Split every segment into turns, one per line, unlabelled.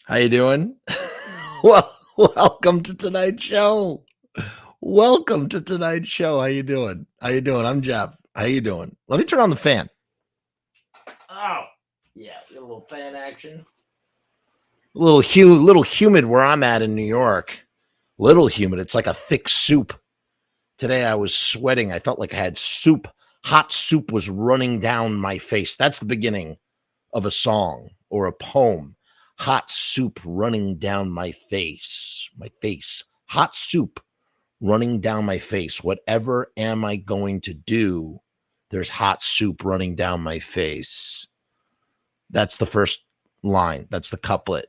How you doing? Well, welcome to tonight's show. Welcome to tonight's show. How you doing? How you doing? I'm Jeff. How you doing? Let me turn on the fan. Oh, yeah, a little fan action. A little humid where I'm at in New York. Little humid. It's like a thick soup. Today I was sweating. I felt like I had soup. Hot soup was running down my face. That's the beginning of a song or a poem. Hot soup running down my face. My face. Hot soup running down my face. Whatever am I going to do? There's hot soup running down my face. That's the first line. That's the couplet.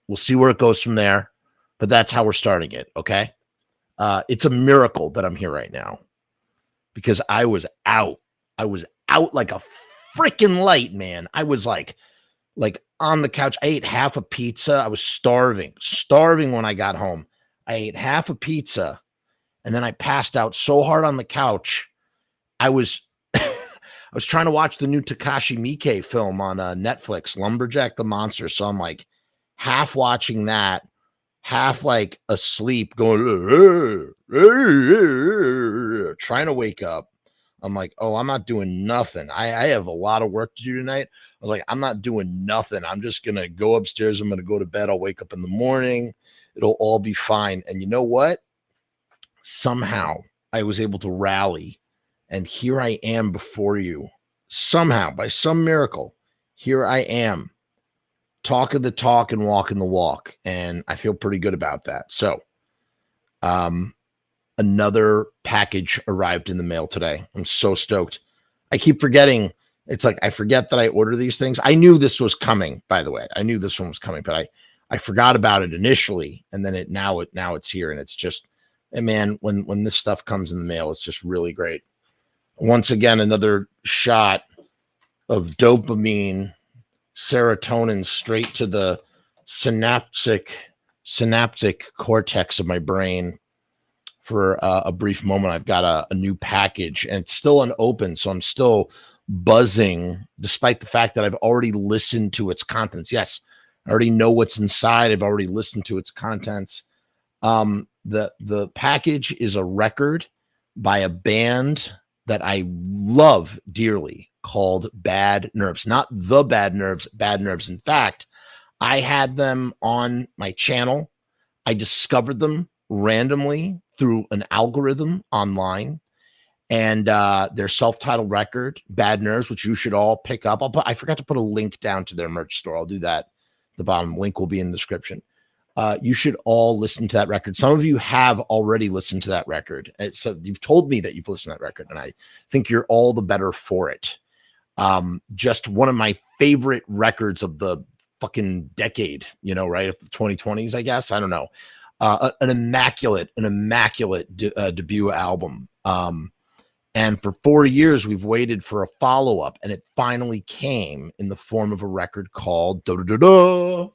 We'll see where it goes from there, but that's how we're starting it. Okay. It's a miracle that I'm here right now because I was out. I was out like a freaking light, man. I was like on the couch. I ate half a pizza. I was starving when I got home. I ate half a pizza and then I passed out so hard on the couch. I was I was trying to watch the new Takashi Miike film on Netflix, Lumberjack the Monster. So I'm like half watching that, half like asleep, going trying to wake up. I'm like, oh, I'm not doing nothing. I have a lot of work to do tonight. I was like, I'm not doing nothing. I'm just going to go upstairs. I'm going to go to bed. I'll wake up in the morning. It'll all be fine. And you know what? Somehow I was able to rally. And here I am before you. Somehow, by some miracle, here I am, talking the talk and walking the walk. And I feel pretty good about that. So, another package arrived in the mail today. I'm so stoked. I keep forgetting. It's like I forget that I order these things. I knew this was coming, by the way. I knew this one was coming, but I forgot about it initially, and then now it's here, and it's just, and man, when this stuff comes in the mail, it's just really great. Once again, another shot of dopamine, serotonin straight to the synaptic cortex of my brain. For a brief moment, I've got a new package, and it's still unopened, so I'm still buzzing, despite the fact that I've already listened to its contents. Yes, I already know what's inside. I've already listened to its contents. The package is a record by a band that I love dearly called Bad Nerves. Not the Bad Nerves, Bad Nerves. In fact, I had them on my channel. I discovered them randomly through an algorithm online, and their self-titled record, Bad Nerves, which you should all pick up. I forgot to put a link down to their merch store. I'll do that. The bottom link will be in the description. You should all listen to that record. Some of you have already listened to that record. So you've told me that you've listened to that record, and I think you're all the better for it. Just one of my favorite records of the fucking decade, right? Of the 2020s, I guess. I don't know. An immaculate debut album. And for 4 years, we've waited for a follow-up, and it finally came in the form of a record called Da Da Da Da.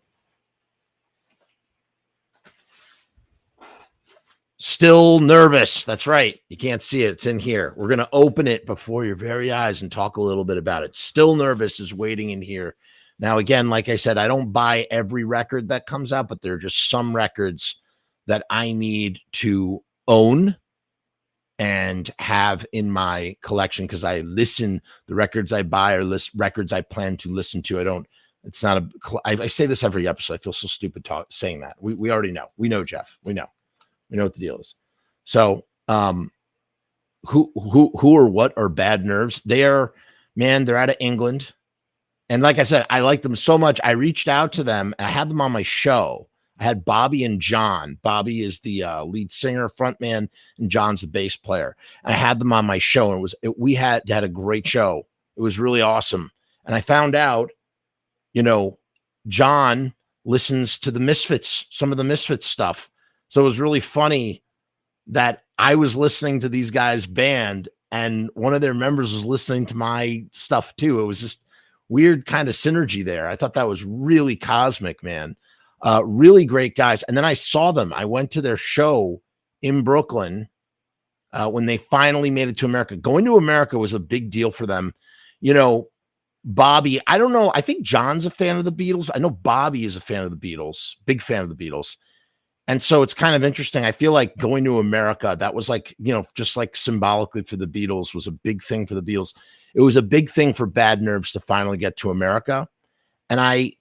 Still Nervous. That's right. You can't see it. It's in here. We're going to open it before your very eyes and talk a little bit about it. Still Nervous is waiting in here. Now, again, like I said, I don't buy every record that comes out, but there are just some records that I need to own and have in my collection because I listen. The records I buy are records I plan to listen to. I say this every episode. I feel so stupid saying that. We already know. We know, Jeff. We know what the deal is. So, who or what are Bad Nerves? They're out of England. And like I said, I like them so much. I reached out to them. And I had them on my show. I had Bobby and John. Bobby is the lead singer, frontman, and John's the bass player. And I had them on my show, and we had a great show. It was really awesome. And I found out, John listens to the Misfits, some of the Misfits stuff. So it was really funny that I was listening to these guys' band, and one of their members was listening to my stuff too. It was just weird kind of synergy there. I thought that was really cosmic, man. Really great guys. And then I saw them. I went to their show in Brooklyn when they finally made it to America. Going to America was a big deal for them. Bobby, I don't know. I think John's a fan of the Beatles. I know Bobby is a fan of the Beatles, big fan of the Beatles. And so it's kind of interesting. I feel like going to America, that was like, just like symbolically for the Beatles was a big thing for the Beatles. It was a big thing for Bad Nerves to finally get to America. And I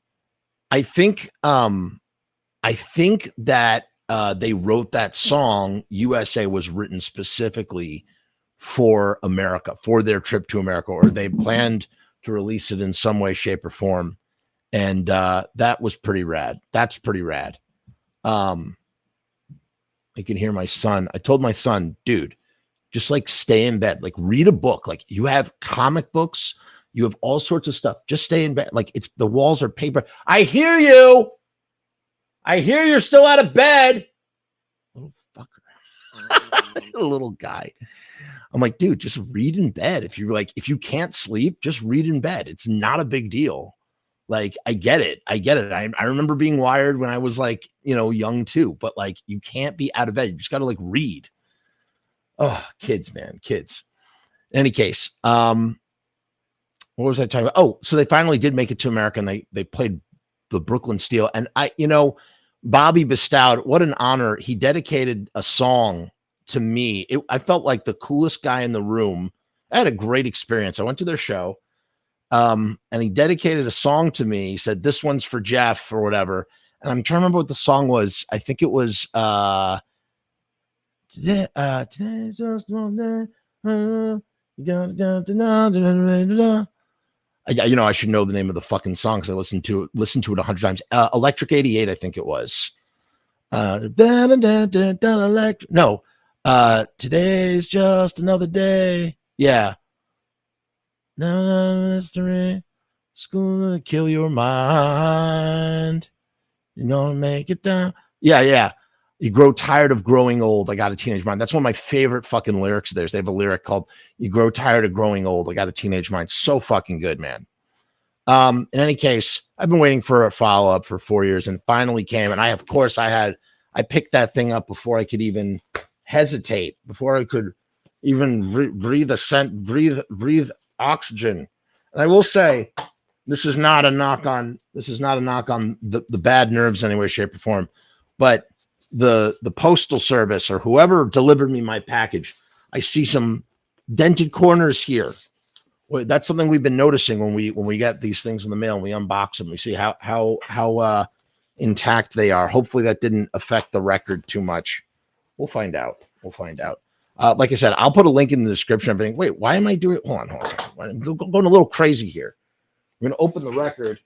think that they wrote that song, USA, was written specifically for America, for their trip to America, or they planned to release it in some way, shape, or form. And that was pretty rad. That's pretty rad. I can hear my son. I told my son, dude, just like stay in bed, like read a book. Like you have comic books, you have all sorts of stuff. Just stay in bed. Like the walls are paper. I hear you. I hear you're still out of bed. Little fucker. Little guy. I'm like, dude, just read in bed. If you can't sleep, just read in bed. It's not a big deal. Like, I get it. I remember being wired when I was like, young too, but like, you can't be out of bed. You just got to like read. Oh, kids, man, kids. In any case, what was I talking about? Oh, so they finally did make it to America, and they played the Brooklyn Steel. And Bobby Bestoud, what an honor. He dedicated a song to me. I felt like the coolest guy in the room. I had a great experience. I went to their show, and he dedicated a song to me. He said, "This one's for Jeff," or whatever. And I'm trying to remember what the song was. I think it was today's just one day. I should know the name of the fucking song because I listened to it 100 times. Electric 88, I think it was. No. Today's just another day. Yeah. No mystery. School to kill your mind. You're gonna make it down. Yeah. You grow tired of growing old. I got a teenage mind. That's one of my favorite fucking lyrics. They have a lyric called "You grow tired of growing old. I got a teenage mind." So fucking good, man. In any case, I've been waiting for a follow-up for 4 years and finally came. And I picked that thing up before I could even hesitate, before I could even breathe oxygen. And I will say, this is not a knock on the Bad Nerves in any way, shape, or form, but the postal service or whoever delivered me my package, I see some dented corners here. Well, that's something we've been noticing when we get these things in the mail and we unbox them. We see how intact they are. Hopefully that didn't affect the record too much. We'll find out. Like I said, I'll put a link in the description. I'm thinking, wait, why am I doing? Hold on a second. I'm going a little crazy here. We're going to open the record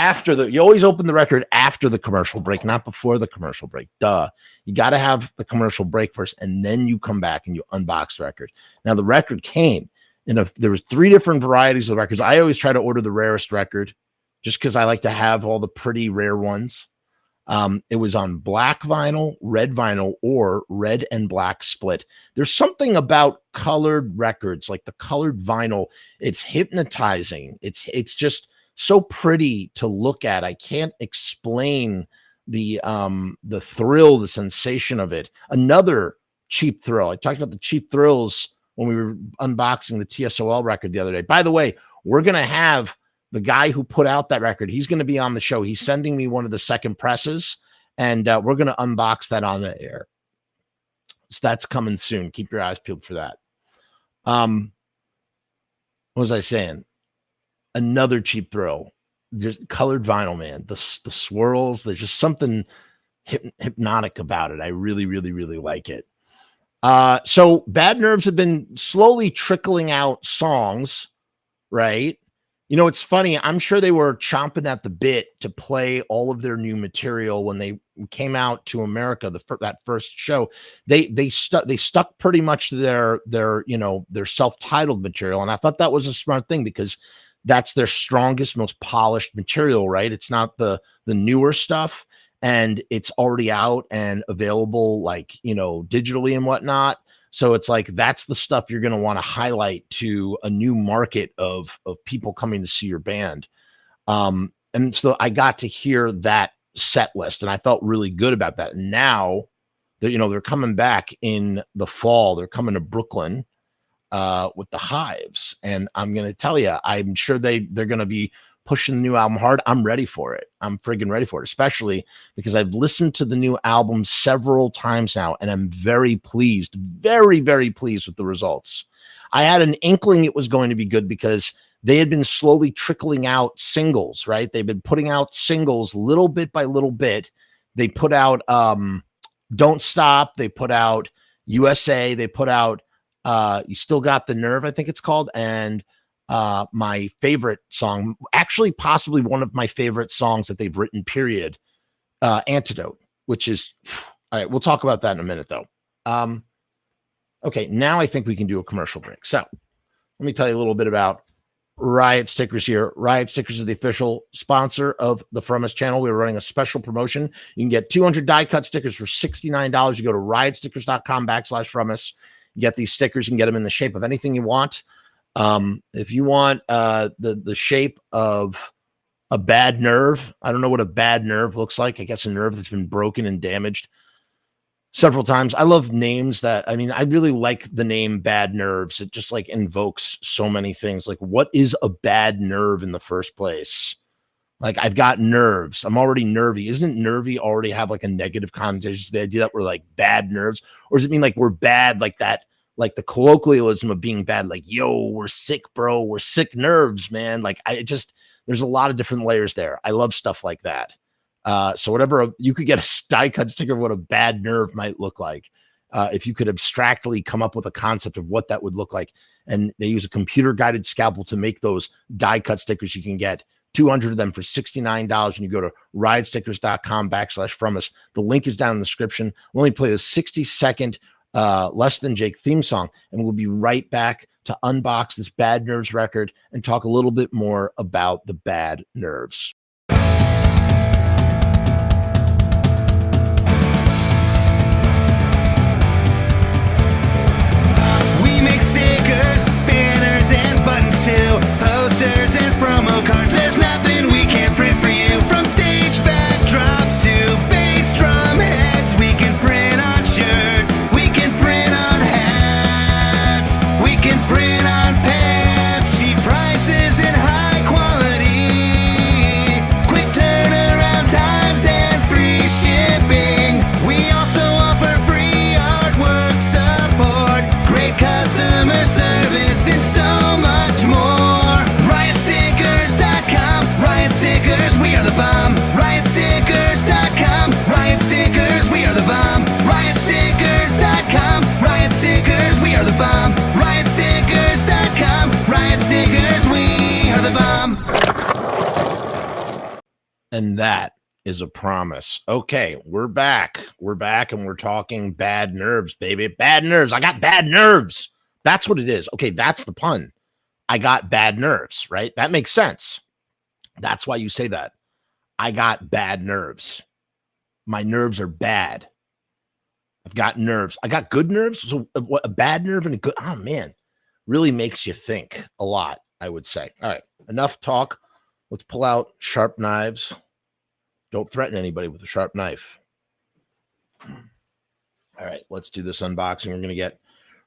you always open the record after the commercial break, not before the commercial break. Duh. You got to have the commercial break first, and then you come back and you unbox the record. Now, the record came there was 3 different varieties of records. I always try to order the rarest record just because I like to have all the pretty rare ones. It was on black vinyl, red vinyl, or red and black split. There's something about colored records, like the colored vinyl. It's hypnotizing. It's just so pretty to look at. I can't explain the thrill, the sensation of it. Another cheap thrill. I talked about the cheap thrills when we were unboxing the TSOL record the other day. By the way, we're going to have the guy who put out that record. He's going to be on the show. He's sending me one of the second presses, and we're going to unbox that on the air. So that's coming soon. Keep your eyes peeled for that. What was I saying? Another cheap thrill. Just colored vinyl, man. The swirls. There's just something hypnotic about it. I really, really, really like it. So Bad Nerves have been slowly trickling out songs, right? It's funny. I'm sure they were chomping at the bit to play all of their new material when they came out to America. That first show, they stuck pretty much to their self-titled material, and I thought that was a smart thing because that's their strongest, most polished material, right? It's not the newer stuff, and it's already out and available, like digitally and whatnot. So it's like that's the stuff you're going to want to highlight to a new market of people coming to see your band. And so I got to hear that set list, and I felt really good about that. And now they're coming back in the fall. They're coming to Brooklyn. with the Hives, and I'm gonna tell you, I'm sure they're gonna be pushing the new album hard. I'm ready for it. I'm friggin' ready for it, especially because I've listened to the new album several times now, and I'm very pleased, very, very pleased with the results. I had an inkling it was going to be good because they had been slowly trickling out singles, right? They've been putting out singles little bit by little bit. They put out Don't Stop, they put out USA, they put out You Still Got the Nerve, I think it's called, and my favorite song, actually possibly one of my favorite songs that they've written, period, Antidote, which is, all right, we'll talk about that in a minute though. Okay, now I think we can do a commercial break. So let me tell you a little bit about Riot Stickers here. Riot Stickers is the official sponsor of the Frumess channel. We're running a special promotion. You can get 200 die cut stickers for $69. You go to riotstickers.com/Frumess. You get these stickers. You can get them in the shape of anything you want. If you want the shape of a bad nerve, I don't know what a bad nerve looks like. I guess a nerve that's been broken and damaged several times. I love names that, I mean, I really like the name Bad Nerves. It just like invokes so many things. Like, what is a bad nerve in the first place? Like, I've got nerves. I'm already nervy. Isn't nervy already have like a negative connotation to the idea that we're like bad nerves? Or does it mean like we're bad, like that, like the colloquialism of being bad, like, yo, we're sick, bro. We're sick nerves, man. Like, there's a lot of different layers there. I love stuff like that. So whatever, you could get a die cut sticker of what a bad nerve might look like. If you could abstractly come up with a concept of what that would look like. And they use a computer guided scalpel to make those die cut stickers. You can get 200 of them for $69. And you go to riotstickers.com/Frumess. The link is down in the description. We'll only play the 60-second Less Than Jake theme song. And we'll be right back to unbox this Bad Nerves record and talk a little bit more about the Bad Nerves.
Posters and promo cards, there's nothing we can't print for you. From stage backdrops to bass drum heads, we can print on shirts, we can print on hats, we can print on pants. Cheap prices and high quality, quick turnaround times and free shipping. We also offer free artwork support, great customer service, and so much more. We are the bomb. Riotstickers.com. Riot Stickers, we are the bomb. Riotstickers.com. Riot Stickers, we are the bomb. Riotstickers.com. Riot Stickers, we are the bomb.
And that is a promise. Okay, we're back. We're back and we're talking Bad Nerves, baby. Bad nerves. I got bad nerves. That's what it is. Okay, that's the pun. I got bad nerves, right? That makes sense. That's why you say that. I got bad nerves. My nerves are bad. I've got nerves. I got good nerves. So a bad nerve and a good, oh man, really makes you think a lot, I would say. All right, enough talk. Let's pull out sharp knives. Don't threaten anybody with a sharp knife. All right, let's do this unboxing. We're going to get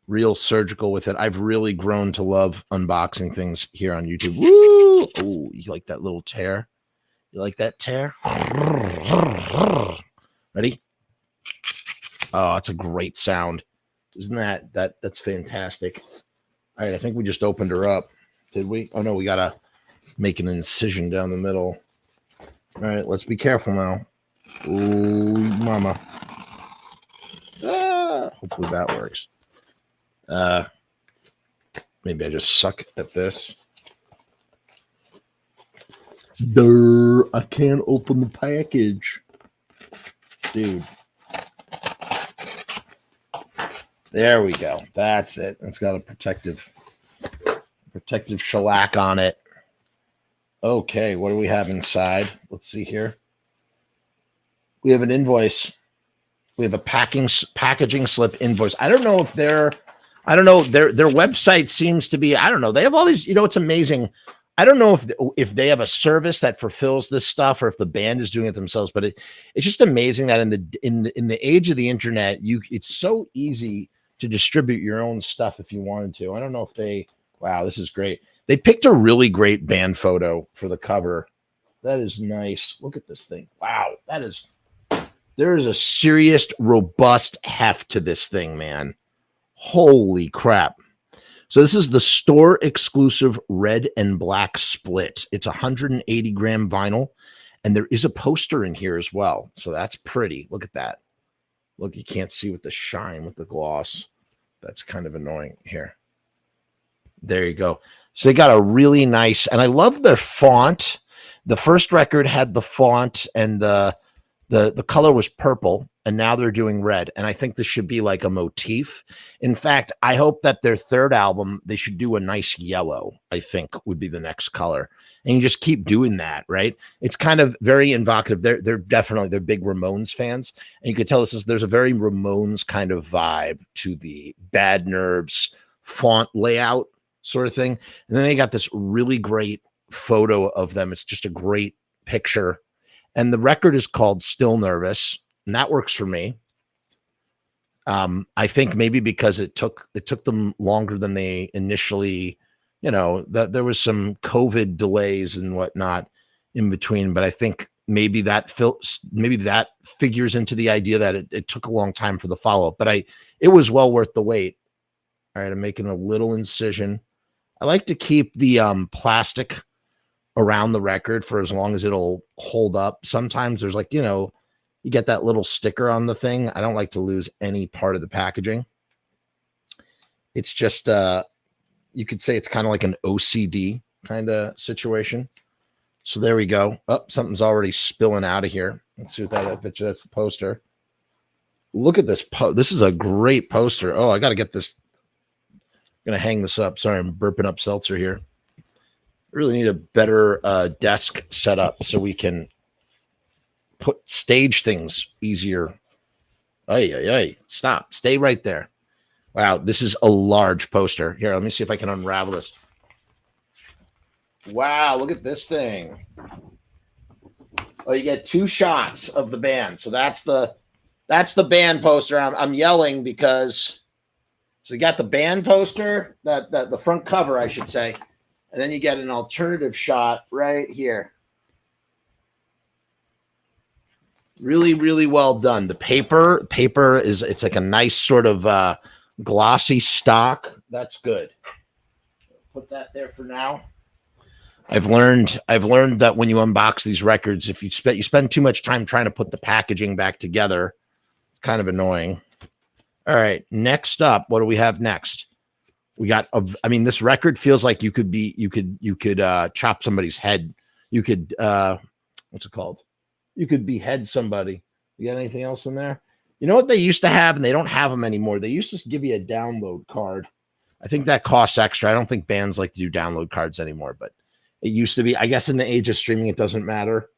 real surgical with it. I've really grown to love unboxing things here on YouTube. Woo! Oh, you like that little tear? You like that tear? Ready? Oh, it's a great sound. Isn't that's fantastic? All right, I think we just opened her up. Did we? Oh no, we gotta make an incision down the middle. All right, let's be careful now. Ooh, mama. Hopefully that works. Maybe I just suck at this. I can't open the package. Dude. There we go. That's it. It's got a protective shellac on it. Okay, what do we have inside? Let's see here. We have an invoice. We have a packaging slip invoice. I don't know if their website seems to be, I don't know. They have all these, it's amazing. I don't know if they have a service that fulfills this stuff or if the band is doing it themselves, but it's just amazing that in the age of the internet, it's so easy to distribute your own stuff if you wanted to. I don't know if they, wow, this is great. They picked a really great band photo for the cover. That is nice. Look at this thing. Wow, there is a serious, robust heft to this thing, man. Holy crap. So this is the store exclusive red and black split. It's 180 gram vinyl, and there is a poster in here as well. So that's pretty. Look at that. Look, you can't see with the shine, with the gloss. That's kind of annoying here. There you go. So they got a really nice, and I love their font. The first record had the font and the color was purple, and now they're doing red. And I think this should be like a motif. In fact, I hope that their third album, they should do a nice yellow, I think would be the next color. And you just keep doing that, right? It's kind of very evocative. They're big Ramones fans. And you could tell there's a very Ramones kind of vibe to the Bad Nerves font layout sort of thing. And then they got this really great photo of them. It's just a great picture. And the record is called Still Nervous, and that works for me. I think maybe because it took them longer than they initially, that there was some COVID delays and whatnot in between. But I think maybe that figures into the idea that it took a long time for the follow-up. But it was well worth the wait. All right, I'm making a little incision. I like to keep the plastic around the record for as long as it'll hold up. Sometimes there's you get that little sticker on the thing. I don't like to lose any part of the packaging. It's just, you could say it's kind of like an OCD kind of situation. So there we go. Oh, something's already spilling out of here. Let's see what that picture. That's the poster. Look at this. This is a great poster. Oh, I got to get this. I'm going to hang this up. Sorry, I'm burping up seltzer here. Really need a better desk setup so we can stage things easier. Ay. Stop. Stay right there. Wow, this is a large poster. Here, let me see if I can unravel this. Wow, look at this thing. Oh, you get 2 shots of the band. So that's the band poster. I'm yelling because so you got the band poster, that the front cover, I should say. And then you get an alternative shot right here. Really, really well done. The paper it's like a nice sort of glossy stock. That's good. Put that there for now. I've learned that when you unbox these records, if you spend too much time trying to put the packaging back together, it's kind of annoying. All right, next up, what do we have next? We got this record feels like you could chop somebody's head. You could what's it called? You could behead somebody. You got anything else in there? You know what they used to have, and they don't have them anymore. They used to give you a download card. I think that costs extra. I don't think bands like to do download cards anymore, but it used to be. I guess in the age of streaming, it doesn't matter.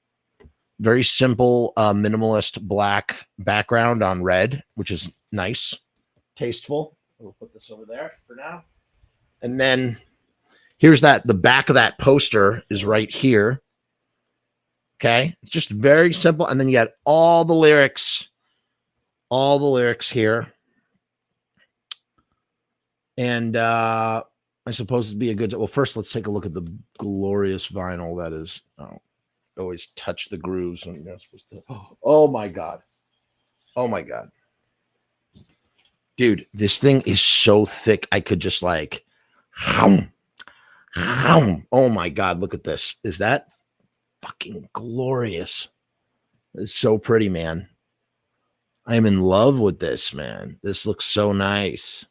Very simple, minimalist black background on red, which is nice, tasteful. We'll put this over there for now. And then here's the back of that poster is right here. Okay. It's just very simple. And then you got all the lyrics here. And I suppose it'd be a good, well, first let's take a look at the glorious vinyl that is, always touch the grooves when you're not supposed to. Oh my God. Oh my God. Dude, this thing is so thick. I could just oh my God, look at this. Is that fucking glorious? It's so pretty, man. I'm in love with this, man. This looks so nice.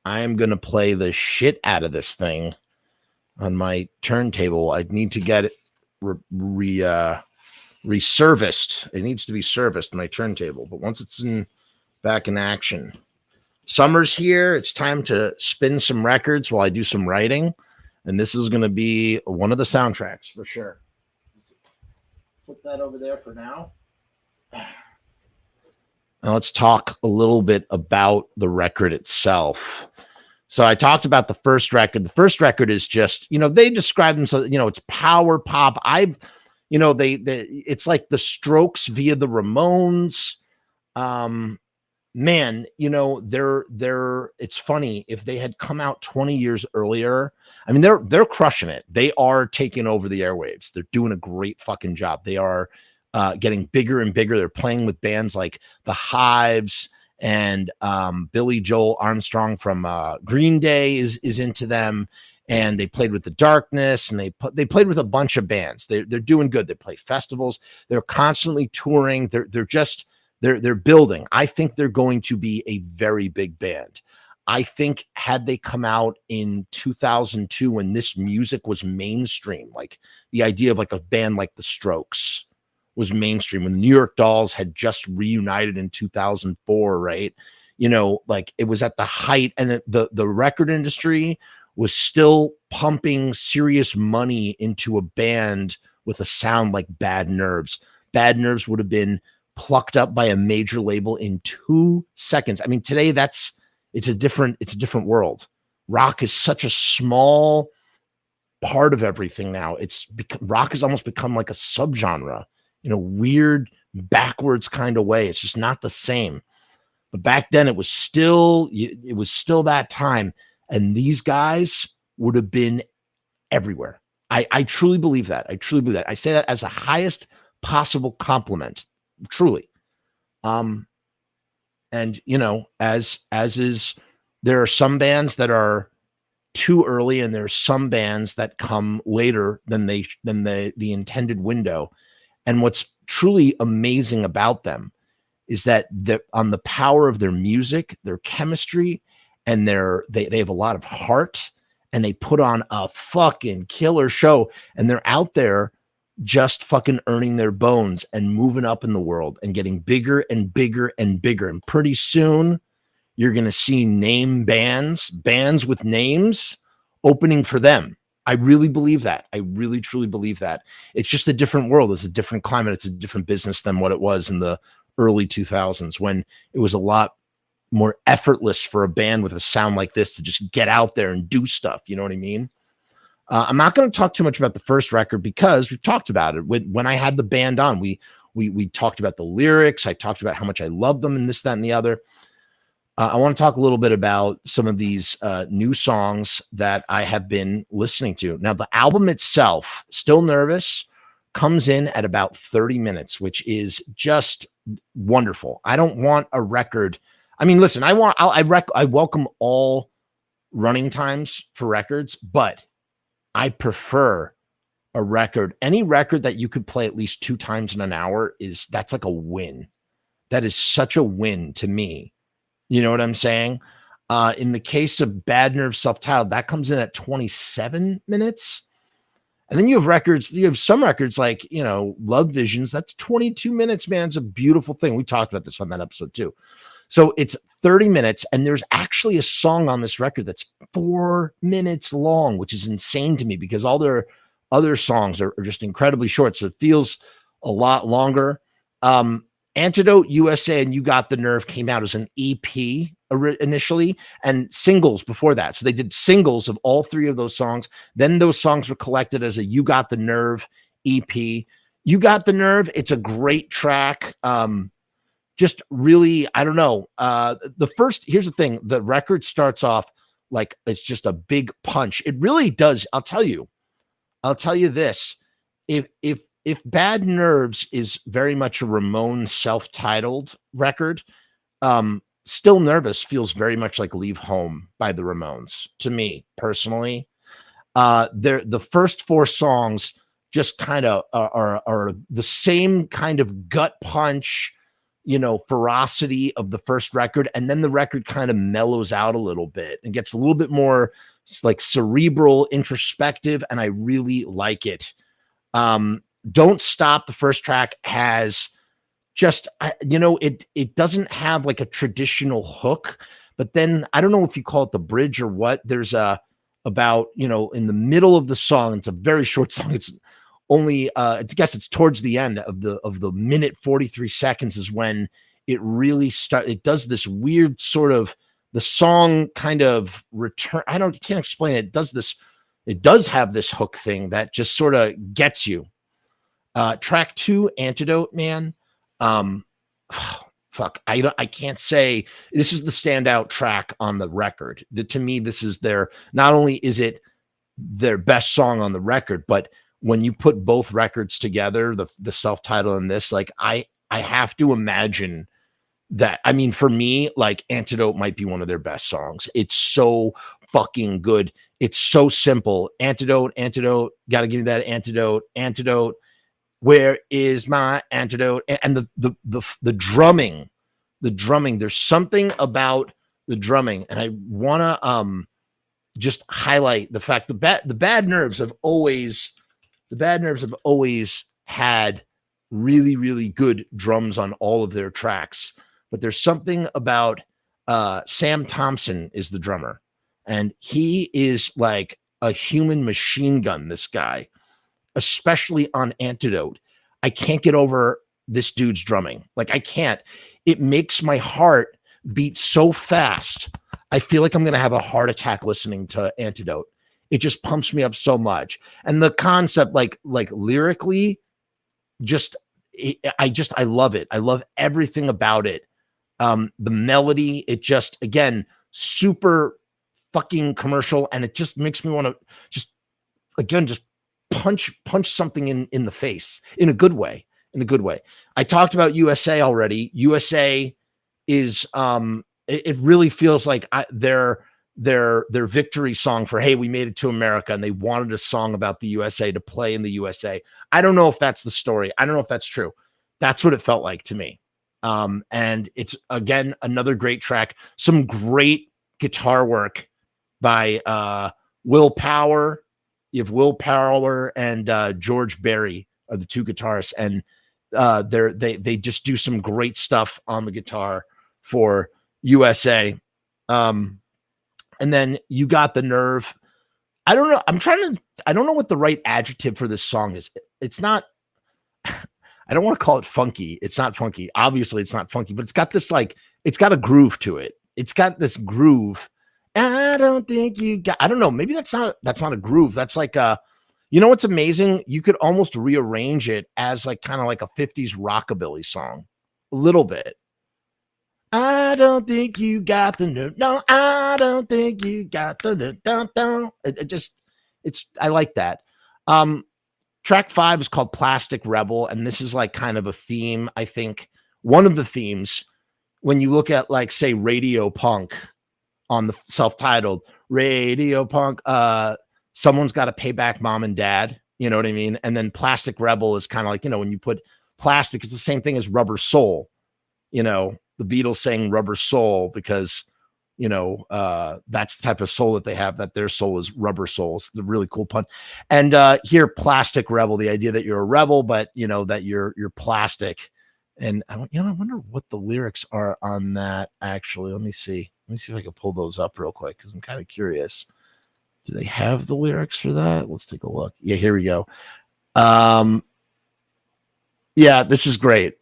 I am going to play the shit out of this thing on my turntable. I need to get it reserviced. It needs to be serviced, my turntable. But once it's back in action, summer's here. It's time to spin some records while I do some writing. And this is going to be one of the soundtracks for sure. Put that over there for now. Now let's talk a little bit about the record itself. So I talked about the first record. The first record is just, they describe themselves, it's power pop. It's like the Strokes via the Ramones. man, they're it's funny, if they had come out 20 years earlier, I mean, they're crushing it. They are taking over the airwaves. They're doing a great fucking job. They are getting bigger and bigger. They're playing with bands like the Hives, and Billy Joel Armstrong from Green Day is into them. And they played with The Darkness, and they played with a bunch of bands. They're doing good. They play festivals. They're constantly touring. They're building. I think they're going to be a very big band. I think had they come out in 2002 when this music was mainstream, like the idea of like a band like the Strokes was mainstream, when the New York Dolls had just reunited in 2004, right? Like it was at the height, and the record industry was still pumping serious money into a band with a sound like Bad Nerves. Bad Nerves would have been plucked up by a major label in 2 seconds. I mean, today it's a different world. Rock is such a small part of everything now. Rock has almost become like a subgenre in a weird backwards kind of way. It's just not the same. But back then it was still that time. And these guys would have been everywhere. I truly believe that. I truly believe that. I say that as the highest possible compliment, truly. And as is, there are some bands that are too early, and there's some bands that come later than the intended window. And what's truly amazing about them is that on the power of their music, their chemistry, and they have a lot of heart, and they put on a fucking killer show, and they're out there just fucking earning their bones and moving up in the world and getting bigger and bigger and bigger. And pretty soon you're going to see name bands with names opening for them. I really believe that. I really, truly believe that. It's just a different world. It's a different climate. It's a different business than what it was in the early 2000s, when it was a lot more effortless for a band with a sound like this to just get out there and do stuff. You know what I mean? I'm not going to talk too much about the first record because we've talked about it. When I had the band on, we talked about the lyrics. I talked about how much I love them and this, that, and the other. I want to talk a little bit about some of these new songs that I have been listening to. Now, the album itself, Still Nervous, comes in at about 30 minutes, which is just wonderful. I don't want a record. I mean, listen, I welcome all running times for records, but I prefer a record. Any record that you could play at least 2 times in an hour that's like a win. That is such a win to me. You know what I'm saying? In the case of Bad Nerves Self-Titled, that comes in at 27 minutes. And then you have some records like, Love Visions. That's 22 minutes, man. It's a beautiful thing. We talked about this on that episode too. So it's 30 minutes, and there's actually a song on this record that's 4 minutes long, which is insane to me because all their other songs are just incredibly short. So it feels a lot longer. Antidote USA and You Got the Nerve came out as an EP initially, and singles before that. So they did singles of all 3 of those songs. Then those songs were collected as a You Got the Nerve EP. You Got the Nerve. It's a great track. Just really, I don't know. Here's the thing. The record starts off like it's just a big punch. It really does. I'll tell you this. If Bad Nerves is very much a Ramones self-titled record, Still Nervous feels very much like Leave Home by the Ramones to me personally. The first 4 songs just kind of are the same kind of gut punch, ferocity of the first record. And then the record kind of mellows out a little bit and gets a little bit more like cerebral, introspective. And I really like it. Don't Stop, the first track, has just, it doesn't have like a traditional hook, but then I don't know if you call it the bridge or what. There's about, in the middle of the song, it's a very short song. It's only, I guess it's towards the end of the minute 43 seconds is when it really starts. It does this weird sort of, the song kind of return. Can't explain it. It does this. It does have this hook thing that just sort of gets you. Track 2, Antidote, man. fuck, I can't say this is the standout track on the record. To me, this is not only is it their best song on the record, but when you put both records together, the self-titled and this, like I have to imagine that. I mean, for me, like Antidote might be one of their best songs. It's so fucking good. It's so simple. Antidote, gotta give me that antidote. Where is my antidote? And the drumming, there's something about the drumming, and I want to just highlight the fact the Bad Nerves have always had really, really good drums on all of their tracks. But there's something about Sam Thompson is the drummer, and he is like a human machine gun, this guy, especially on Antidote. I can't get over this dude's drumming. Like, I can't. It makes my heart beat so fast. I feel like I'm going to have a heart attack listening to Antidote. It just pumps me up so much. And the concept, like lyrically, I love it. I love everything about it. The melody, it just, again, super fucking commercial. And it just makes me want to just punch something in the face in a good way. I talked about USA already. USA is, it really feels like their victory song for, hey, we made it to America, and they wanted a song about the USA to play in the USA. I don't know if that's the story. I don't know if that's true. That's what it felt like to me. And it's, again, another great track. Some great guitar work by Will Power. You have Will Power and George Berry are the two guitarists, and they just do some great stuff on the guitar for USA. And then you got the nerve. I don't know. I don't know what the right adjective for this song is. It's not, I don't want to call it funky. It's not funky. Obviously it's not funky, but it's got this, like, it's got a groove to it. It's got this groove. I don't think you got, I don't know. Maybe that's not a groove. That's like you know, what's amazing? You could almost rearrange it as like kind of like a 50s rockabilly song a little bit. I don't think you got the nerve. No, I don't think you got the nerve. I like that. Track 5 is called Plastic Rebel, and this is like kind of a theme. I think one of the themes when you look at, like, say, Radio Punk on the self-titled Radio Punk, someone's got to pay back mom and dad. You know what I mean? And then Plastic Rebel is kind of like, you know, when you put plastic, it's the same thing as Rubber Soul. You know, the Beatles saying Rubber Soul because, you know, that's the type of soul that they have, that their soul is rubber souls. The really cool pun. And here, Plastic Rebel, the idea that you're a rebel, but, you know, that you're plastic. And I wonder what the lyrics are on that. Actually, let me see if I can pull those up real quick, because I'm kind of curious. Do they have the lyrics for that? Let's take a look. Yeah, here we go. Yeah, this is great.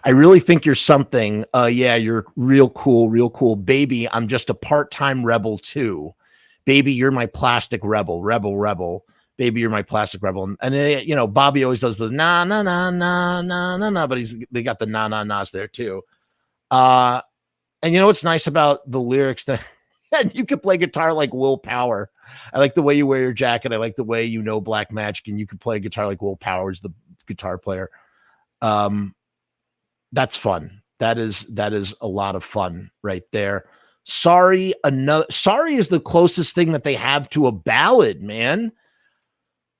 I really think you're something. Yeah, you're real cool. Baby, I'm just a part-time rebel too. Baby, you're my plastic rebel. Baby, you're my plastic rebel. And you know, Bobby always does the na na na na na na na, but they got the na na nas there too. And you know what's nice about the lyrics that you can play guitar like Will Power. I like the way you wear your jacket. I like the way you know Black Magic, and you can play guitar like Will Power is the guitar player. That's fun. That is a lot of fun right there. Sorry is the closest thing that they have to a ballad, man.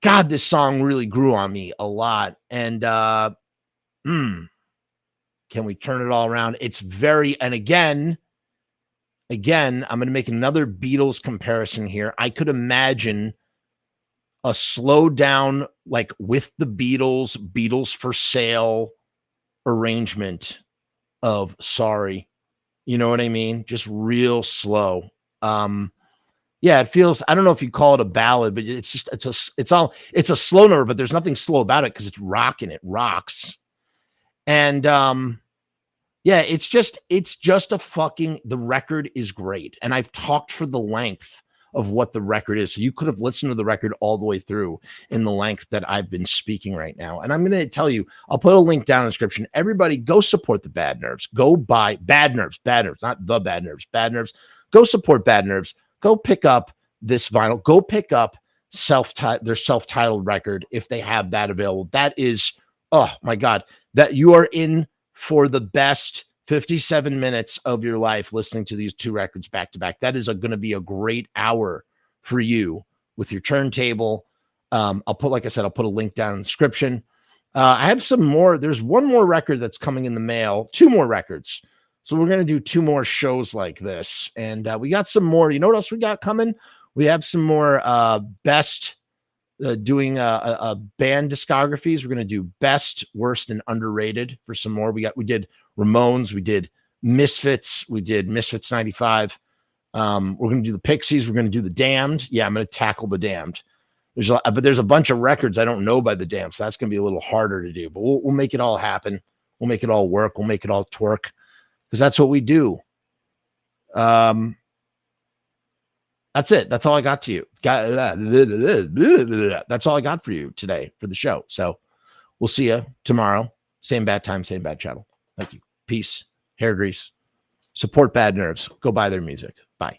God, this song really grew on me a lot. And can we turn it all around? It's very, and again, I'm going to make another Beatles comparison here. I could imagine a slowed down, like with the Beatles for Sale arrangement of Sorry. You know what I mean? Just real slow. Yeah, it feels, I don't know if you call it a ballad, but it's just, it's a slow number, but there's nothing slow about it because it's rocking. It rocks. And yeah, it's just a fucking, the record is great. And I've talked for the length of what the record is. So you could have listened to the record all the way through in the length that I've been speaking right now. And I'm going to tell you, I'll put a link down in the description. Everybody go support the Bad Nerves. Go buy Bad Nerves, not the Bad Nerves, Bad Nerves. Go support Bad Nerves. Go pick up this vinyl. Go pick up their self-titled record if they have that available. That is, oh my God, that you are in for the best 57 minutes of your life listening to these two records back to back. That is going to be a great hour for you with your turntable. I'll put a link down in the description. I have some more. There's one more record that's coming in the mail, two more records. So we're going to do two more shows like this. And we got some more. You know what else we got coming? We have some more best doing a band discographies. We're going to do best, worst, and underrated for some more. We did Ramones, we did Misfits, we did Misfits 95. We're going to do the Pixies. We're going to do the Damned. Yeah, I'm going to tackle the Damned. But there's a bunch of records I don't know by the Damned, so that's going to be a little harder to do. But we'll make it all happen. We'll make it all work. We'll make it all twerk because that's what we do. That's it. That's all I got to you. That's all I got for you today for the show. So we'll see you tomorrow. Same bad time, same bad channel. Thank you. Peace. Hair grease. Support Bad Nerves. Go buy their music. Bye.